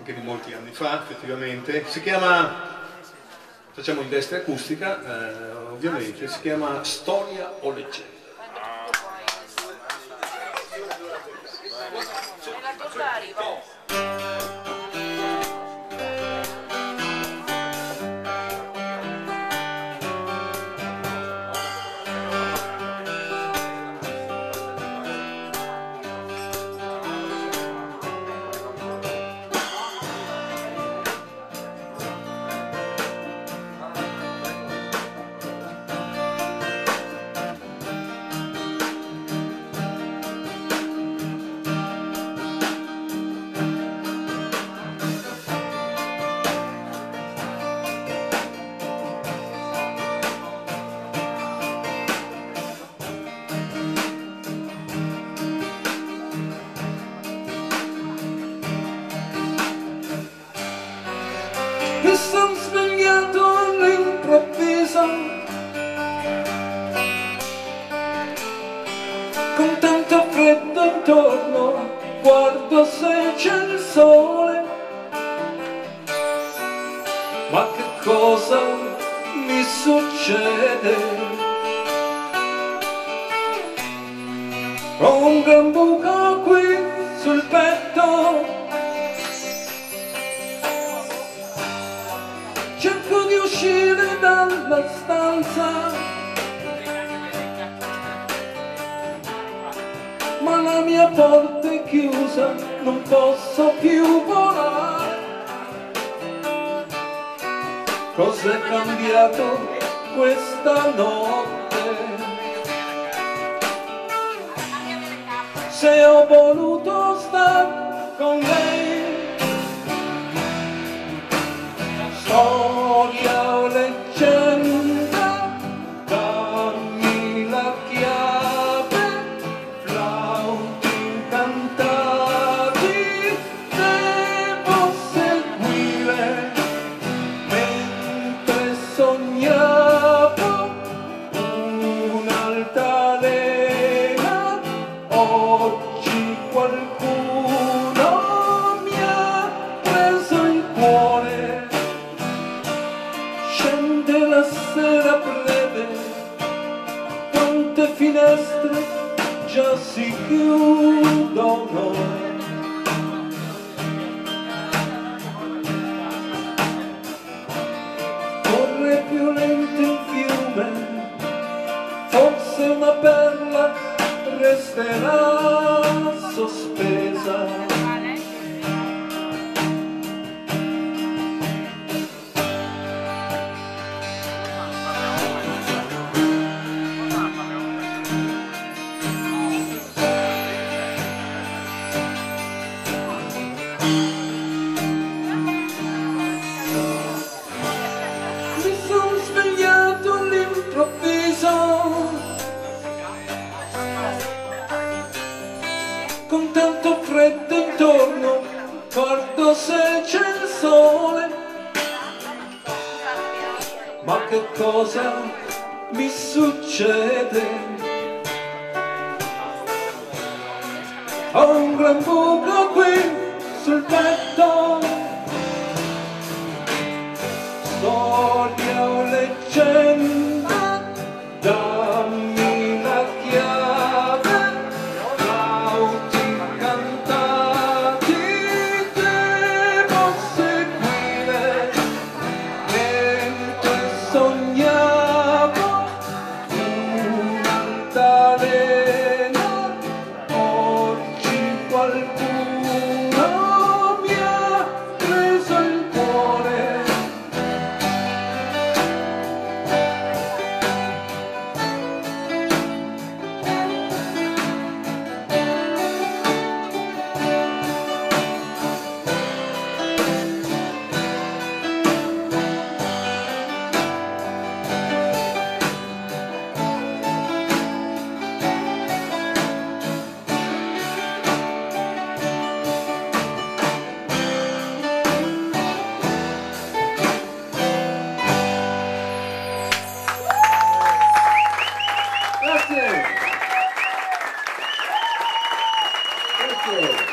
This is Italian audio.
anche di molti anni fa, effettivamente. Si chiama, facciamo in destra acustica, ovviamente, si chiama Storia o leggenda. Mi sono svegliato all'improvviso con tanto freddo intorno, guardo se c'è il sole, ma che cosa mi succede? Ho un gran buco qui sul petto, cerco di uscire dalla stanza, ma la mia porta è chiusa, non posso più volare. Cos'è cambiato questa notte? Se ho voluto stare con lei, storia o leggenda, dammi la chiave, flauti incantati, devo seguire, mentre sognavo un'altalena, oggi qualcuno mi ha preso il cuore. Scende la sera breve, quante finestre già si chiudono. Corre più lento il fiume, forse una perla resterà sospesa. Mi sono svegliato all'improvviso con tanto freddo intorno, guardo se c'è il sole, ma che cosa mi succede? Ho un gran buco qui sul petto, storia o leggenda, dammi la chiave, flauti cantati, devo seguire, mentre sognavo un'altalena, oggi qualcuno mi ha preso il cuore. Grazie. Grazie.